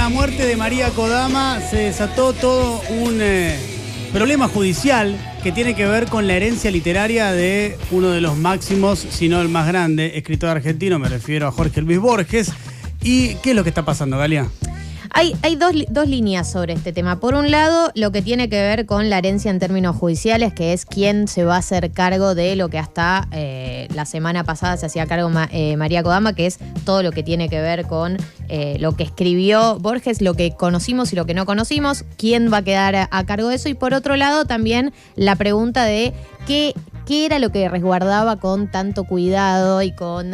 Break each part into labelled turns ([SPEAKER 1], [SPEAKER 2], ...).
[SPEAKER 1] la muerte de María Kodama se desató todo un problema judicial que tiene que ver con la herencia literaria de uno de los máximos, si no el más grande, escritor argentino, me refiero a Jorge Luis Borges. ¿Y qué es lo que está pasando, Galia?
[SPEAKER 2] Hay dos líneas sobre este tema. Por un lado, lo que tiene que ver con la herencia en términos judiciales, que es quién se va a hacer cargo de lo que hasta la semana pasada se hacía cargo María Kodama, que es todo lo que tiene que ver con lo que escribió Borges, lo que conocimos y lo que no conocimos, quién va a quedar a cargo de eso. Y por otro lado, también la pregunta de qué era lo que resguardaba con tanto cuidado y con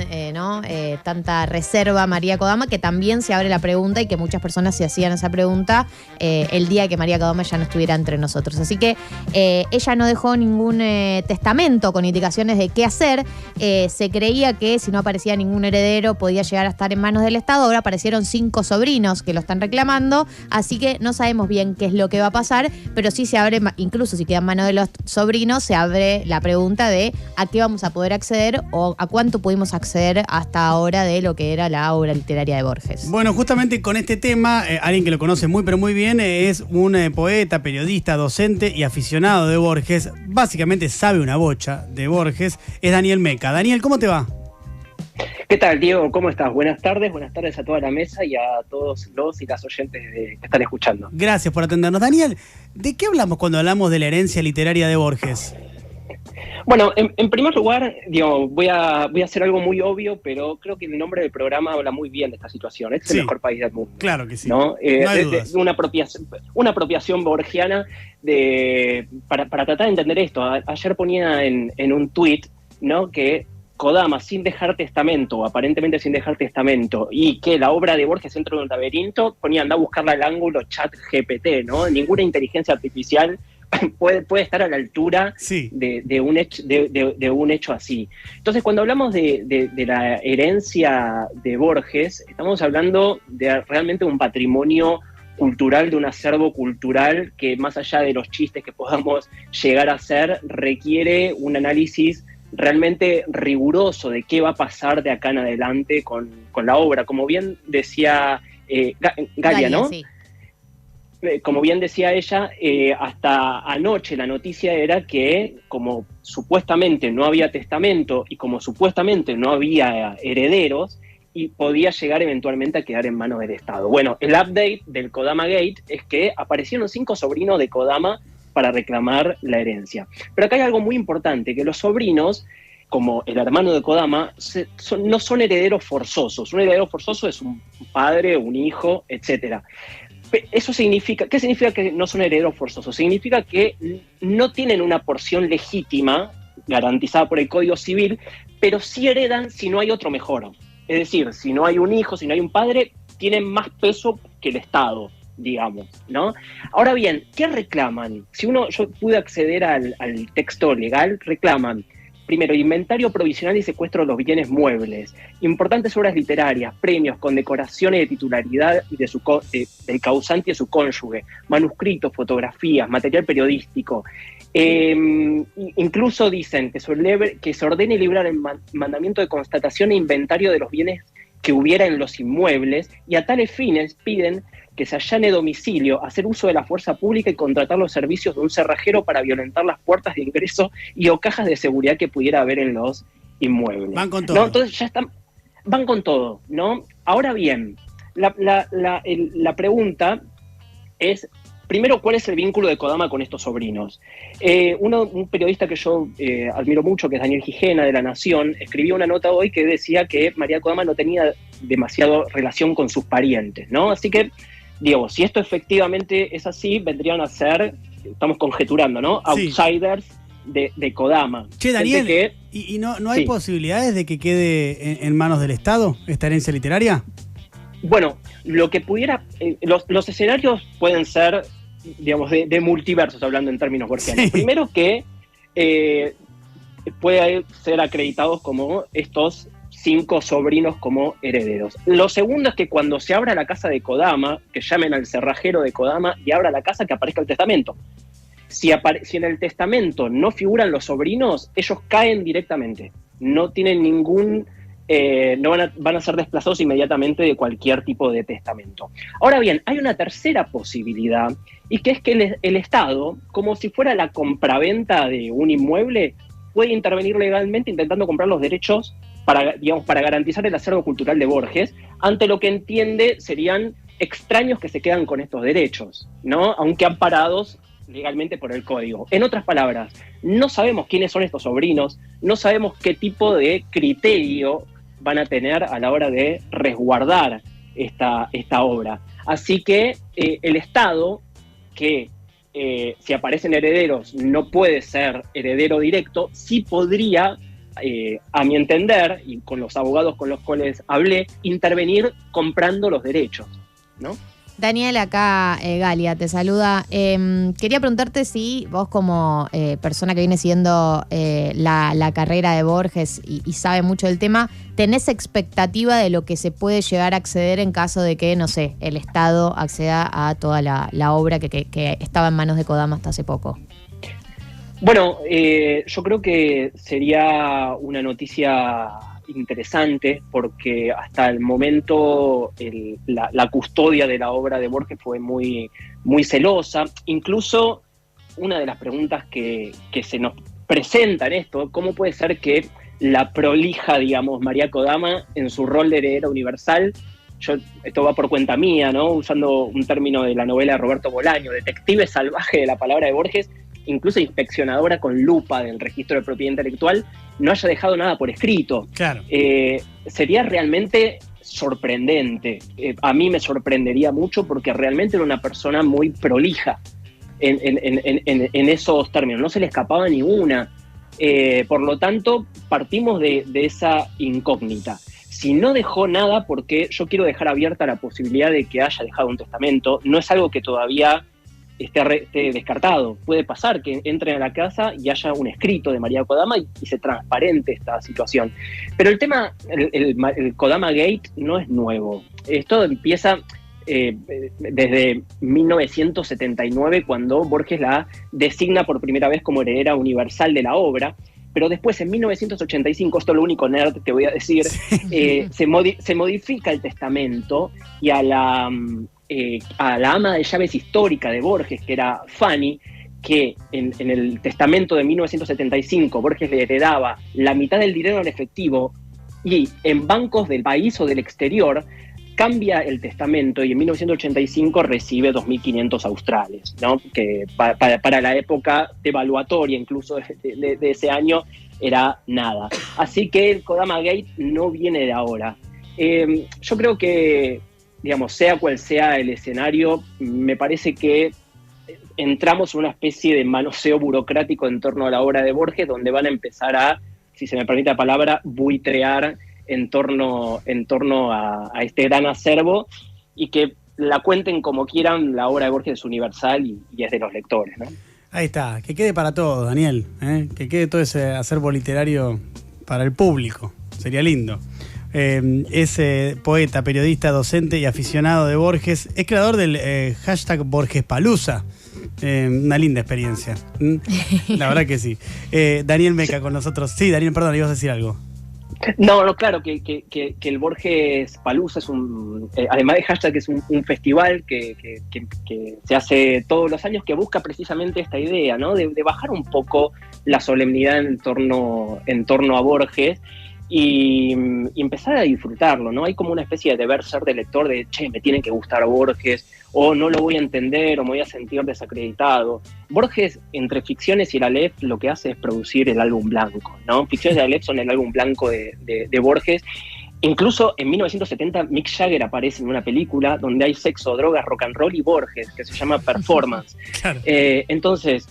[SPEAKER 2] tanta reserva María Kodama, que también se abre la pregunta y que muchas personas se hacían esa pregunta el día que María Kodama ya no estuviera entre nosotros. Así que ella no dejó ningún testamento con indicaciones de qué hacer. Se creía que si no aparecía ningún heredero podía llegar a estar en manos del Estado. Ahora aparecieron 5 sobrinos que lo están reclamando, así que no sabemos bien qué es lo que va a pasar, pero sí se abre, incluso si queda en manos de los sobrinos, se abre la pregunta de a qué vamos a poder acceder o a cuánto pudimos acceder hasta ahora de lo que era la obra literaria de Borges.
[SPEAKER 1] Bueno, justamente con este tema, alguien que lo conoce muy pero muy bien, es un poeta, periodista, docente y aficionado de Borges. Básicamente sabe una bocha de Borges, es Daniel Meca. Daniel, ¿cómo te va?
[SPEAKER 3] ¿Qué tal, Diego? ¿Cómo estás? Buenas tardes a toda la mesa y a todos los y las oyentes que están escuchando.
[SPEAKER 1] Gracias por atendernos. Daniel, ¿de qué hablamos cuando hablamos de la herencia literaria de Borges?
[SPEAKER 3] Bueno, en primer lugar, digo, voy a hacer algo muy obvio, pero creo que el nombre del programa habla muy bien de esta situación. Este es el mejor país del mundo.
[SPEAKER 1] Claro que sí.
[SPEAKER 3] ¿No?
[SPEAKER 1] No hay dudas.
[SPEAKER 3] Una apropiación borgiana para tratar de entender esto. Ayer ponía en un tuit, ¿no?, que Kodama, sin dejar testamento, o aparentemente sin dejar testamento, y que la obra de Borges entra en un laberinto, ponía anda a buscarla al ángulo ChatGPT, ¿no? Ninguna inteligencia artificial puede estar a la altura de un hecho así. Entonces, cuando hablamos de la herencia de Borges, estamos hablando de realmente un patrimonio cultural, de un acervo cultural que, más allá de los chistes que podamos llegar a hacer, requiere un análisis realmente riguroso de qué va a pasar de acá en adelante con la obra. Como bien decía Galia, ¿no? Sí. Como bien decía ella, hasta anoche la noticia era que, como supuestamente no había testamento y como supuestamente no había herederos, y podía llegar eventualmente a quedar en manos del Estado. Bueno, el update del Kodama Gate es que aparecieron 5 sobrinos de Kodama para reclamar la herencia. Pero acá hay algo muy importante, que los sobrinos, como el hermano de Kodama, no son herederos forzosos. Un heredero forzoso es un padre, un hijo, etcétera. Eso significa, ¿qué significa que no son herederos forzosos? Significa que no tienen una porción legítima garantizada por el Código Civil, pero sí heredan si no hay otro mejor. Es decir, si no hay un hijo, si no hay un padre, tienen más peso que el Estado, digamos, ¿no? Ahora bien, ¿qué reclaman? Yo pude acceder al texto legal, reclaman primero, inventario provisional y secuestro de los bienes muebles, importantes obras literarias, premios, condecoraciones de titularidad y del causante y de su cónyuge, manuscritos, fotografías, material periodístico. Incluso dicen que se ordene y librar el mandamiento de constatación e inventario de los bienes que hubiera en los inmuebles, y a tales fines piden que se allane domicilio, hacer uso de la fuerza pública y contratar los servicios de un cerrajero para violentar las puertas de ingreso y o cajas de seguridad que pudiera haber en los inmuebles.
[SPEAKER 1] Van con todo.
[SPEAKER 3] ¿No? Entonces ya van con todo, ¿no? Ahora bien, la pregunta es, primero, ¿cuál es el vínculo de Kodama con estos sobrinos? Un periodista que yo admiro mucho, que es Daniel Gijena, de La Nación, escribió una nota hoy que decía que María Kodama no tenía demasiado relación con sus parientes, ¿no? Así que, digo, si esto efectivamente es así, vendrían a ser, estamos conjeturando, ¿no?, outsiders de Kodama.
[SPEAKER 1] Che, Daniel, ¿y no hay posibilidades de que quede en manos del Estado esta herencia literaria?
[SPEAKER 3] Bueno, lo que pudiera, los escenarios pueden ser, digamos, de multiversos, hablando en términos borgianos. Sí. Primero, que puede ser acreditados como estos 5 sobrinos como herederos. Lo segundo es que cuando se abra la casa de Kodama, que llamen al cerrajero de Kodama y abra la casa, que aparezca el testamento. Si en el testamento no figuran los sobrinos, ellos caen directamente. No tienen ningún van a ser desplazados inmediatamente de cualquier tipo de testamento. Ahora bien, hay una tercera posibilidad, y que es que el Estado, como si fuera la compraventa de un inmueble, puede intervenir legalmente intentando comprar los derechos para garantizar el acervo cultural de Borges, ante lo que entiende serían extraños que se quedan con estos derechos, ¿no? Aunque amparados legalmente por el código. En otras palabras, no sabemos quiénes son estos sobrinos, no sabemos qué tipo de criterio van a tener a la hora de resguardar esta obra. Así que el Estado, que si aparecen herederos no puede ser heredero directo, sí podría, a mi entender, y con los abogados con los cuales hablé, intervenir comprando los derechos, ¿no?
[SPEAKER 2] Daniel, acá Galia te saluda. Quería preguntarte si vos como persona que viene siguiendo la carrera de Borges y sabe mucho del tema, ¿tenés expectativa de lo que se puede llegar a acceder en caso de que, no sé, el Estado acceda a toda la obra que estaba en manos de Kodama hasta hace poco?
[SPEAKER 3] Bueno, yo creo que sería una noticia interesante, porque hasta el momento la custodia de la obra de Borges fue muy, muy celosa. Incluso una de las preguntas que se nos presenta en esto, ¿cómo puede ser que la prolija, digamos, María Kodama, en su rol de heredera universal, esto va por cuenta mía, ¿no? Usando un término de la novela de Roberto Bolaño, detective salvaje de la palabra de Borges, incluso inspeccionadora con lupa del registro de propiedad intelectual, no haya dejado nada por escrito.
[SPEAKER 1] Claro.
[SPEAKER 3] Sería realmente sorprendente. A mí me sorprendería mucho, porque realmente era una persona muy prolija en esos términos. No se le escapaba ni una. Por lo tanto, partimos de esa incógnita. Si no dejó nada, porque yo quiero dejar abierta la posibilidad de que haya dejado un testamento, no es algo que todavía esté descartado. Puede pasar que entren a la casa y haya un escrito de María Kodama y se transparente esta situación. Pero el tema, el Kodama Gate no es nuevo. Esto empieza desde 1979, cuando Borges la designa por primera vez como heredera universal de la obra. Pero después, en 1985, esto es lo único nerd que voy a decir, se modifica el testamento, y a la ama de llaves histórica de Borges, que era Fanny, que en el testamento de 1975 Borges le heredaba la mitad del dinero en efectivo, y en bancos del país o del exterior cambia el testamento, y en 1985 recibe 2.500 australes, ¿no? Que para la época devaluatoria incluso de ese año era nada. Así que el Kodama Gate no viene de ahora. Yo creo que, digamos, sea cual sea el escenario, me parece que entramos en una especie de manoseo burocrático en torno a la obra de Borges, donde van a empezar a, si se me permite la palabra, buitrear en torno a este gran acervo, y que la cuenten como quieran. La obra de Borges es universal y es de los lectores, ¿no?
[SPEAKER 1] Ahí está, que quede para todos, Daniel, que quede todo ese acervo literario para el público, sería lindo. Es poeta, periodista, docente y aficionado de Borges, es creador del hashtag BorgesPalooza. Una linda experiencia. La verdad que sí. Daniel Meca con nosotros. Sí, Daniel, perdón, ibas a decir algo.
[SPEAKER 3] No, claro, que el Borges Palooza es además de hashtag, es un festival que se hace todos los años, que busca precisamente esta idea, ¿no? De bajar un poco la solemnidad en torno a Borges y empezar a disfrutarlo, ¿no? Hay como una especie de deber ser de lector, de, che, me tiene que gustar Borges, o no lo voy a entender, o me voy a sentir desacreditado. Borges, entre Ficciones y el Aleph, lo que hace es producir el álbum blanco, ¿no? Ficciones y el Aleph son el álbum blanco de Borges. Incluso en 1970 Mick Jagger aparece en una película donde hay sexo, drogas, rock and roll y Borges, que se llama Performance. Claro. Entonces,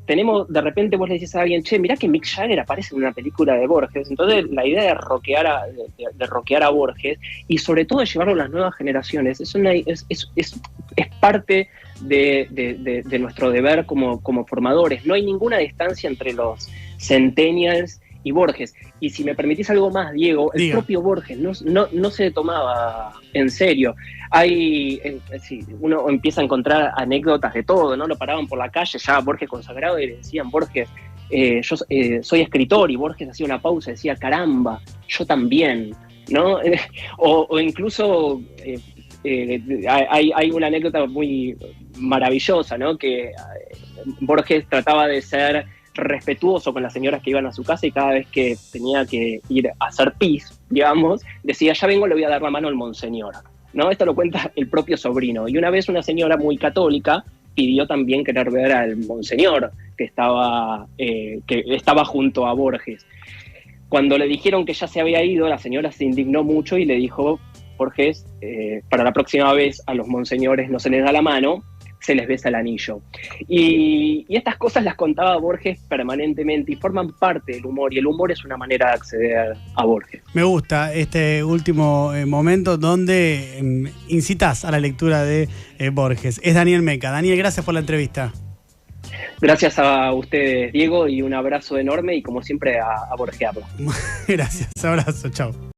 [SPEAKER 3] tenemos, de repente vos le decís a alguien, che, mirá que Mick Jagger aparece en una película de Borges. Entonces la idea de rockear a Borges, y sobre todo de llevarlo a las nuevas generaciones, es parte de nuestro deber como formadores. No hay ninguna distancia entre los centennials y Borges. Y si me permitís algo más, Diego, el propio Borges no se tomaba en serio. Uno empieza a encontrar anécdotas de todo, ¿no? Lo paraban por la calle, ya Borges consagrado, y le decían, Borges, yo soy escritor, y Borges hacía una pausa y decía, caramba, yo también, ¿no? O incluso hay una anécdota muy maravillosa, ¿no? Que Borges trataba de ser respetuoso con las señoras que iban a su casa, y cada vez que tenía que ir a hacer pis, digamos, decía, ya vengo, le voy a dar la mano al monseñor, ¿no? Esto lo cuenta el propio sobrino. Y una vez una señora muy católica pidió también querer ver al monseñor que estaba junto a Borges. Cuando le dijeron que ya se había ido, la señora se indignó mucho y le dijo, Borges, para la próxima vez a los monseñores no se les da la mano, se les besa el anillo. Y estas cosas las contaba Borges permanentemente y forman parte del humor, y el humor es una manera de acceder a Borges.
[SPEAKER 1] Me gusta este último momento donde incitas a la lectura de Borges. Es Daniel Meca. Daniel, gracias por la entrevista.
[SPEAKER 3] Gracias a ustedes, Diego, y un abrazo enorme, y como siempre a borgearlo.
[SPEAKER 1] Gracias, abrazo, chao.